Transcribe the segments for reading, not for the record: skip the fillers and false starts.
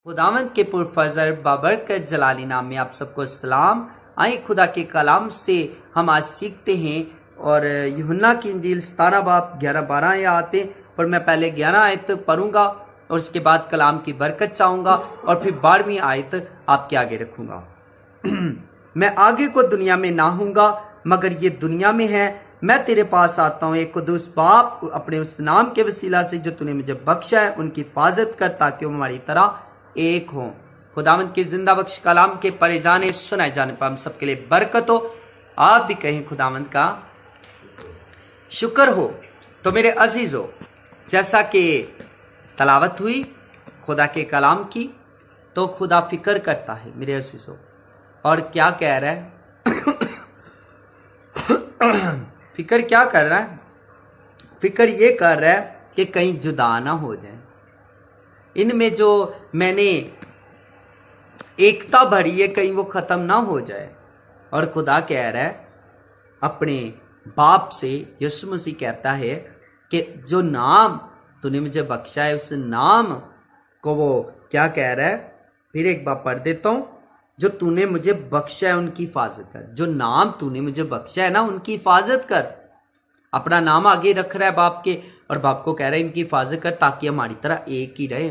खुदावंद के पुरफजर बाबरकत जलाली नाम में आप सबको सलाम। आए खुदा के कलाम से हम आज सीखते हैं और यूहन्ना की इंजील 17 बाब 11-12 आयत हैं, पर मैं पहले 11 आयत पढ़ूंगा और उसके बाद कलाम की बरकत चाहूँगा और फिर 12वीं आयत आपके आगे रखूँगा। मैं आगे को दुनिया में ना हूँगा मगर ये दुनिया में है। मैं तेरे पास आता हूँ एक कुदूस बाप, अपने उस नाम के वसीला से जो तूने मुझे बख्शा है उनकी हिफाजत कर ताकि वो हमारी तरह एक हो। खुदावंद के जिंदा बख्श कलाम के पढ़े जाने सुनाए जाने पर हम सबके लिए बरकत हो। आप भी कहें खुदावंद का शुक्र हो। तो मेरे अजीजों, जैसा कि तलावत हुई खुदा के कलाम की, तो खुदा फिक्र करता है मेरे अजीजों। और क्या कह रहा है? फिक्र क्या कर रहा है? फिक्र ये कर रहा है कि कहीं जुदा ना हो जाए। इनमें जो मैंने एकता भरी है कहीं वो खत्म ना हो जाए। और खुदा कह रहा है अपने बाप से, यीशु मसीह कहता है कि जो नाम तूने मुझे बख्शा है उस नाम को वो क्या कह रहा है? फिर एक बार पढ़ देता हूं। जो तूने मुझे बख्शा है उनकी हिफाजत कर। जो नाम तूने मुझे बख्शा है ना, उनकी हिफाजत कर। अपना नाम आगे रख रहा है बाप के, और बाप को कह रहा है इनकी हिफाजत कर ताकि हमारी तरह एक ही रहे।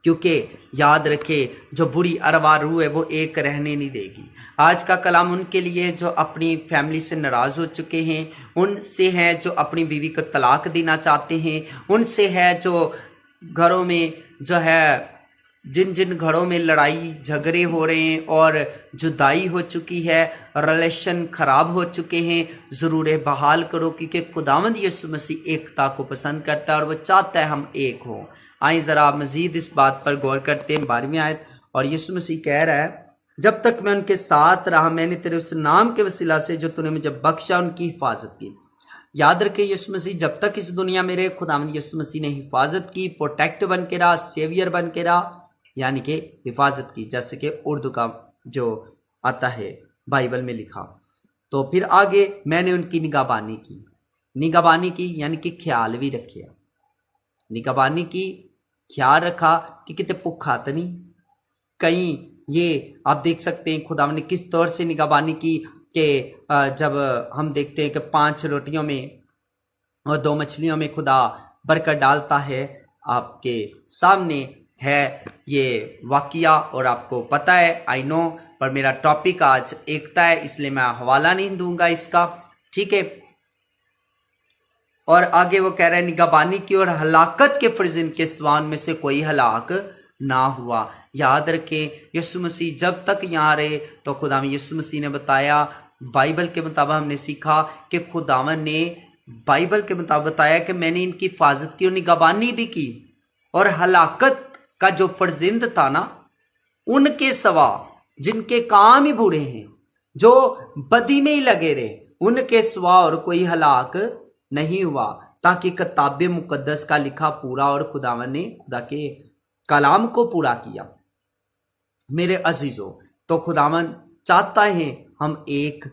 क्योंकि याद रखे जो बुरी अरवा रूह है वो एक रहने नहीं देगी। आज का कलाम उनके लिए जो अपनी फैमिली से नाराज हो चुके हैं, उनसे है जो अपनी बीवी को तलाक देना चाहते हैं, उनसे है जो घरों में जो है जिन जिन घरों में लड़ाई झगड़े हो रहे हैं और जुदाई हो चुकी है, रिलेशन खराब हो चुके हैं, ज़रूर है बहाल करो। क्योंकि खुदावंद यीशु मसीह एकता को पसंद करता है और वो चाहता है हम एक हो। आइए ज़रा मज़ीद इस बात पर गौर करते हैं। 12वीं आयत, और यीशु मसीह कह रहा है जब तक मैं उनके साथ रहा मैंने तेरे उस नाम के वसीला से जो तूने मुझे बख्शा उनकी हिफाजत की। याद रखे यीशु मसीह जब तक इस दुनिया में रहे, खुदावंद यीशु मसीह ने हिफाजत की, प्रोटेक्ट बन के रहा, सेवियर बन के रहा, यानी कि हिफाजत की, जैसे कि उर्दू का जो आता है बाइबल में लिखा। तो फिर आगे मैंने उनकी निगहबानी की। निगहबानी की यानी कि ख्याल भी रखे। निगहबानी की ख्याल रखा कि कितने भुखा तो नहीं। कहीं ये आप देख सकते हैं खुदा ने किस तौर से निगहबानी की कि जब हम देखते हैं कि 5 रोटियों में और 2 मछलियों में खुदा बरकत डालता है। आपके सामने है ये वाकिया और आपको पता है, आई नो, पर मेरा टॉपिक आज एकता है इसलिए मैं हवाला नहीं दूंगा इसका, ठीक है। और आगे वो कह रहा है निगहबानी की और हलाकत के फर्जिन के स्वान में से कोई हलाक ना हुआ। याद रखें यीशु मसीह जब तक यहाँ रहे तो खुदावन यीशु मसीह ने बताया, बाइबल के मुताबिक हमने सीखा कि खुदावन ने बाइबल के मुताबिक बताया कि मैंने इनकी हिफाजत की और निगहबानी भी की। और हलाकत का जो फर्जिंद था ना, उनके सवा जिनके काम ही बुरे हैं, जो बदी में ही लगे रहे, उनके सवा और कोई हलाक नहीं हुआ, ताकि किताब मुकद्दस का लिखा पूरा और खुदावन ने खुदा के कलाम को पूरा किया। मेरे अजीजों, तो खुदावन चाहता है हम एक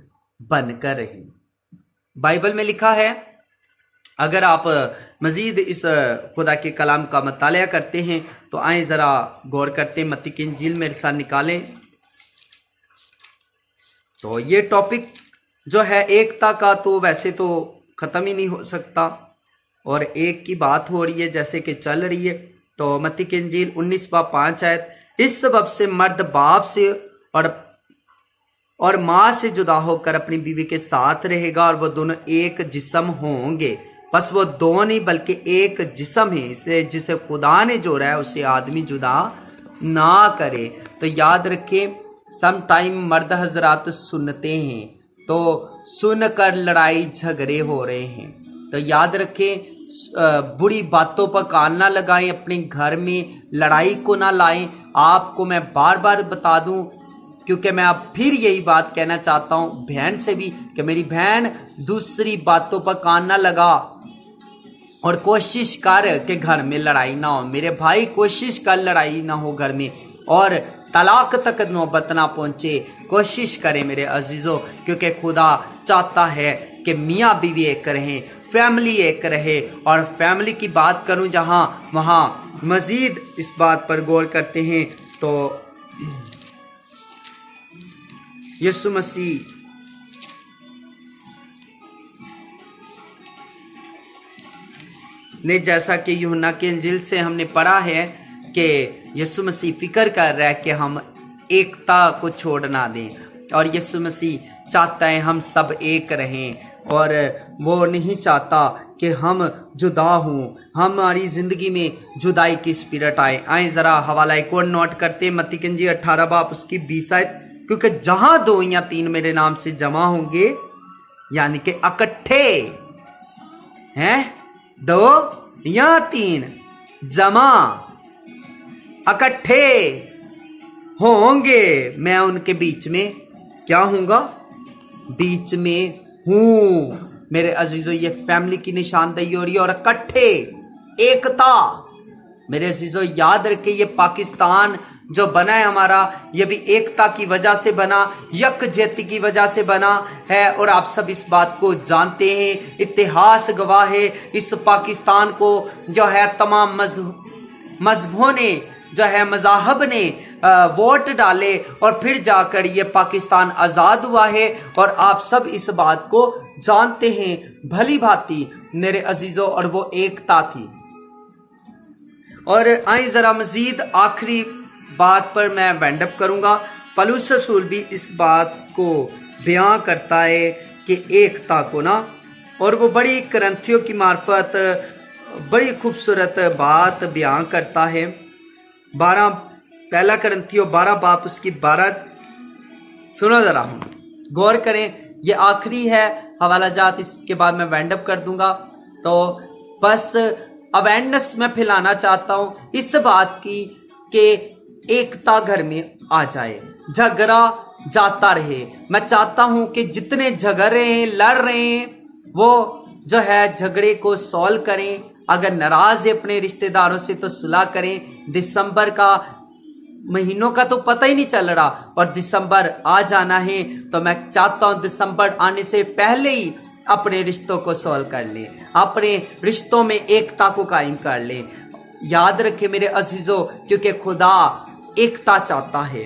बनकर रहें। बाइबल में लिखा है, अगर आप मजीद इस खुदा के कलाम का मतालिया करते हैं तो आए जरा गौर करते हैं। मत्ती की इंजील मेरे साथ निकालें। तो ये टॉपिक जो है एकता का, तो वैसे तो ख़त्म ही नहीं हो सकता और एक की बात हो रही है जैसे कि चल रही है। तो मत्ती की इंजील 19 बाब 5 आयत, इस सबब से मर्द बाप से और माँ से जुदा होकर अपनी बीवी के साथ रहेगा और वो दोनों एक जिस्म होंगे। बस वो दो नहीं बल्कि एक जिस्म है। इसलिए जिसे खुदा ने जोड़ा है उसे आदमी जुदा ना करे। तो याद रखें, सम टाइम मर्द हजरात सुनते हैं तो सुनकर लड़ाई झगड़े हो रहे हैं। तो याद रखें, बुरी बातों पर कान ना लगाएं, अपने घर में लड़ाई को ना लाएं। आपको मैं बार बार बता दूं, क्योंकि मैं अब फिर यही बात कहना चाहता हूं बहन से भी कि मेरी बहन दूसरी बातों पर कान ना लगा और कोशिश कर कि घर में लड़ाई ना हो। मेरे भाई, कोशिश कर लड़ाई ना हो घर में और तलाक तक नौबत ना पहुंचे। कोशिश करें मेरे अजीजों, क्योंकि खुदा चाहता है कि मियाँ बीवी एक रहें। फैमिली एक रहे। और फैमिली की बात करूं जहां, वहां मजीद इस बात पर गौर करते हैं तो यीशु मसीह ने, जैसा कि यूहन्ना के इंजील से हमने पढ़ा है कि यीशु मसीह फिक्र कर रहा है कि हम एकता को छोड़ ना दें। और यीशु मसीह चाहता है हम सब एक रहें, और वो नहीं चाहता कि हम जुदा हों, हमारी ज़िंदगी में जुदाई की स्पिरिट आए ज़रा हवाला एक और नोट करते हैं, मत्ती की इंजील 18 बाब उसकी 20 आयत, क्योंकि जहां 2 या 3 मेरे नाम से जमा होंगे, यानी कि इकट्ठे हैं, 2 या 3 जमा इकट्ठे होंगे, मैं उनके बीच में क्या हूंगा, बीच में हूं। मेरे अजीजों, ये फैमिली की निशानदेही हो रही है, और इकट्ठे, एकता। मेरे अजीजों याद रखिए, ये पाकिस्तान जो बना है हमारा, ये भी एकता की वजह से बना, यकजहती की वजह से बना है। और आप सब इस बात को जानते हैं, इतिहास गवाह है। इस पाकिस्तान को जो है तमाम मजहबों ने, जो है मजाहब ने वोट डाले, और फिर जाकर ये पाकिस्तान आज़ाद हुआ है। और आप सब इस बात को जानते हैं भली भांति मेरे अजीजों, और वो एकता थी। और आइए ज़रा मजीद आखिरी बात पर मैं वाइंड अप करूंगा। पौलुस रसूल भी इस बात को बयां करता है कि एकता को ना, और वो बड़ी करंथियों की मार्फत बड़ी खूबसूरत बात बयां करता है। 1 करंथियों 12 बाब उसकी 12, सुनो जरा, गौर करें, ये आखिरी है हवाला जात, इसके बाद मैं वाइंड अप कर दूंगा। तो बस अवेयरनेस मैं फैलाना चाहता हूं इस बात की कि एकता घर में आ जाए, झगड़ा जाता रहे। मैं चाहता हूं कि जितने झगड़ रहे हैं, लड़ रहे हैं, वो जो है झगड़े को सॉल्व करें। अगर नाराज है अपने रिश्तेदारों से तो सुलह करें। दिसंबर का महीनों का तो पता ही नहीं चल रहा, और दिसंबर आ जाना है, तो मैं चाहता हूं दिसंबर आने से पहले ही अपने रिश्तों को सॉल्व कर ले, अपने रिश्तों में एकता को कायम कर ले। याद रखे मेरे अजीजों, क्योंकि खुदा एकता चाहता है।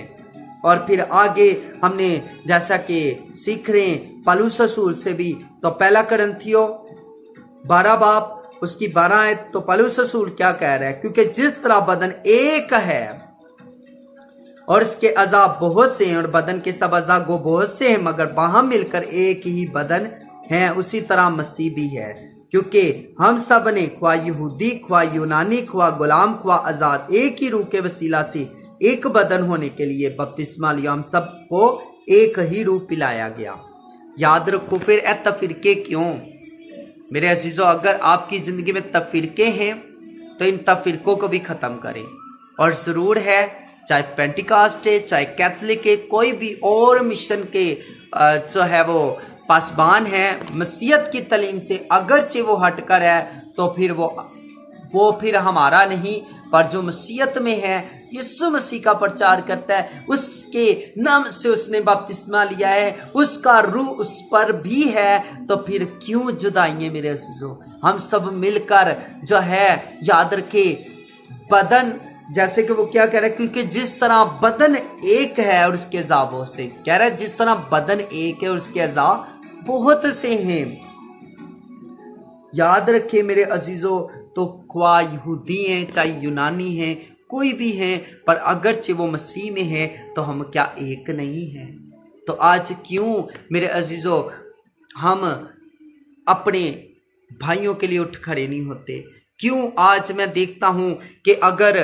और फिर आगे हमने जैसा कि सीख रहे हैं पौलुस रसूल से भी, तो 1 करंथियों 12 बाब उसकी 12 है। तो पौलुस रसूल क्या कह रहा है, क्योंकि जिस तरह बदन एक है और इसके अज़ा बहुत से हैं, और बदन के सब अज़ा गो बहुत से हैं, मगर वहां मिलकर एक ही बदन है, उसी तरह मसीह भी है। क्योंकि हम सब ने, ख्वा यहूदी, ख्वा यूनानी, ख्वा गुलाम, ख्वा आज़ाद, एक ही रूह के वसीला से एक बदन होने के लिए बपतिस्मा लिया, हम सबको एक ही रूह पिलाया गया। याद रखो, फिर ए तफरीके क्यों मेरे अजीजों? अगर आपकी जिंदगी में तफरीके हैं तो इन तफरीकों को भी खत्म करें। और जरूर है, चाहे पेंटिकास्ट है, चाहे कैथलिक है, कोई भी और मिशन के जो है वो पासबान है, मसीहत की तलीम से अगरचे वो हटकर है, तो फिर वो फिर हमारा नहीं, पर जो मसीहत में है, यीशु मसीह का प्रचार करता है, उसके नाम से उसने बपतिस्मा लिया है, उसका रूह उस पर भी है, तो फिर क्यों जुदाइयां मेरे अजीजों? हम सब मिलकर जो है, याद रखे, बदन, जैसे कि वो क्या कह रहा है, क्योंकि जिस तरह बदन एक है और उसके अज़ा बहुत से, कह रहा है जिस तरह बदन एक है और उसके अज़ा बहुत से हैं। याद रखे मेरे अजीजों, तो ख्वा यहूदी हैं, चाहे यूनानी हैं, कोई भी हैं, पर अगरचे वो मसीह में है, तो हम क्या एक नहीं हैं? तो आज क्यों मेरे अजीजों हम अपने भाइयों के लिए उठ खड़े नहीं होते? क्यों आज मैं देखता हूं कि अगर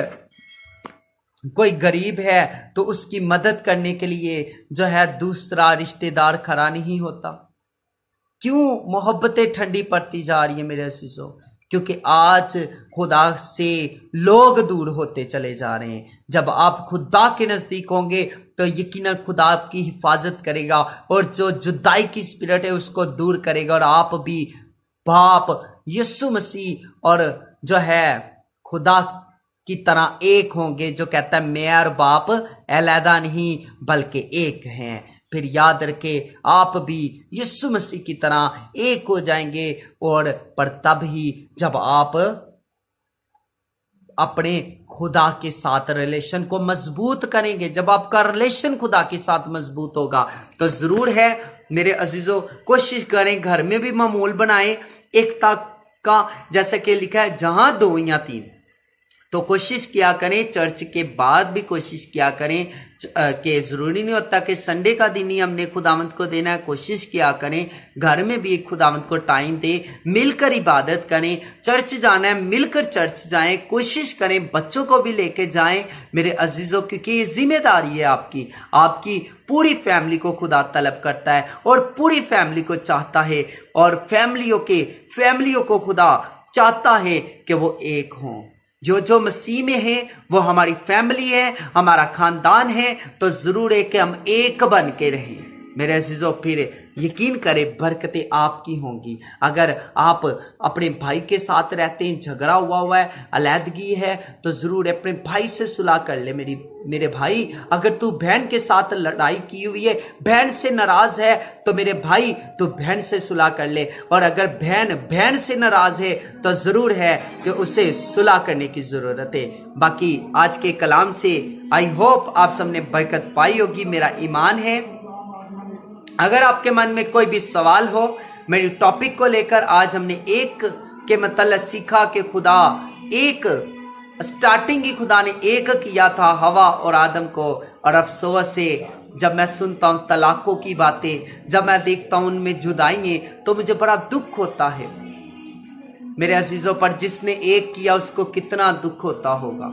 कोई गरीब है तो उसकी मदद करने के लिए जो है दूसरा रिश्तेदार खड़ा नहीं होता? क्यों मोहब्बतें ठंडी पड़ती जा रही है मेरे अजीजों? क्योंकि आज खुदा से लोग दूर होते चले जा रहे हैं। जब आप खुदा के नजदीक होंगे तो यकीनन खुदा आपकी हिफाजत करेगा, और जो जुदाई की स्पिरिट है उसको दूर करेगा, और आप भी बाप यीशु मसीह और जो है खुदा की तरह एक होंगे, जो कहता है मैं और बाप अलहदा नहीं बल्कि एक हैं। फिर याद रखें आप भी यीशु मसीह की तरह एक हो जाएंगे। और पर तब ही जब आप अपने खुदा के साथ रिलेशन को मजबूत करेंगे। जब आपका रिलेशन खुदा के साथ मजबूत होगा तो जरूर है मेरे अजीजों, कोशिश करें घर में भी मामूल बनाएं एकता का। जैसा कि लिखा है जहां 2 या 3, तो कोशिश किया करें। चर्च के बाद भी कोशिश किया करें कि जरूरी नहीं होता कि संडे का दिन ही हमने खुदावंत को देना है। कोशिश किया करें घर में भी खुदावंत को टाइम दे, मिलकर इबादत करें। चर्च जाना है मिलकर चर्च जाएं, कोशिश करें बच्चों को भी लेके जाएं मेरे अजीजों, क्योंकि ये जिम्मेदारी है आपकी पूरी फैमिली को खुदा तलब करता है और पूरी फैमिली को चाहता है, और फैमिलियों को खुदा चाहता है कि वो एक हों। जो मसीह में है वो हमारी फैमिली है, हमारा खानदान है, तो जरूर है कि हम एक बन के रहें मेरे अजीजों। फिर यकीन करें बरकतें आपकी होंगी। अगर आप अपने भाई के साथ रहते हैं, झगड़ा हुआ है, अलैदगी है, तो जरूर अपने भाई से सुलह कर ले। मेरे भाई, अगर तू बहन के साथ लड़ाई की हुई है, बहन से नाराज है, तो मेरे भाई तू बहन से सुलह कर ले। और अगर बहन से नाराज है तो जरूर है कि उसे सुलह करने की जरूरत है। बाकी आज के कलाम से आई होप आप सबने बरकत पाई होगी, मेरा ईमान है। अगर आपके मन में कोई भी सवाल हो मेरी टॉपिक को लेकर, आज हमने एक के मतलब सीखा कि खुदा एक, स्टार्टिंग ही खुदा ने एक किया था हवा और आदम को। और अफसोस से जब मैं सुनता हूं तलाकों की बातें, जब मैं देखता हूं उनमें जुदाई, तो मुझे बड़ा दुख होता है मेरे अजीजों। पर जिसने एक किया उसको कितना दुख होता होगा,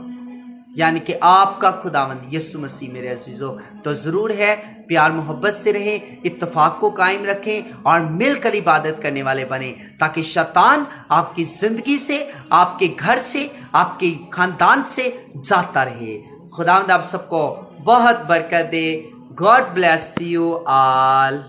यानी कि आपका खुदावंद यीशु मसीह मेरे अजीजों। तो जरूर है प्यार मोहब्बत से रहें, इत्तेफाक को कायम रखें और मिलकर इबादत करने वाले बने, ताकि शैतान आपकी जिंदगी से, आपके घर से, आपके खानदान से जाता रहे। खुदावंद आप सबको बहुत बरकत दे। God bless you all.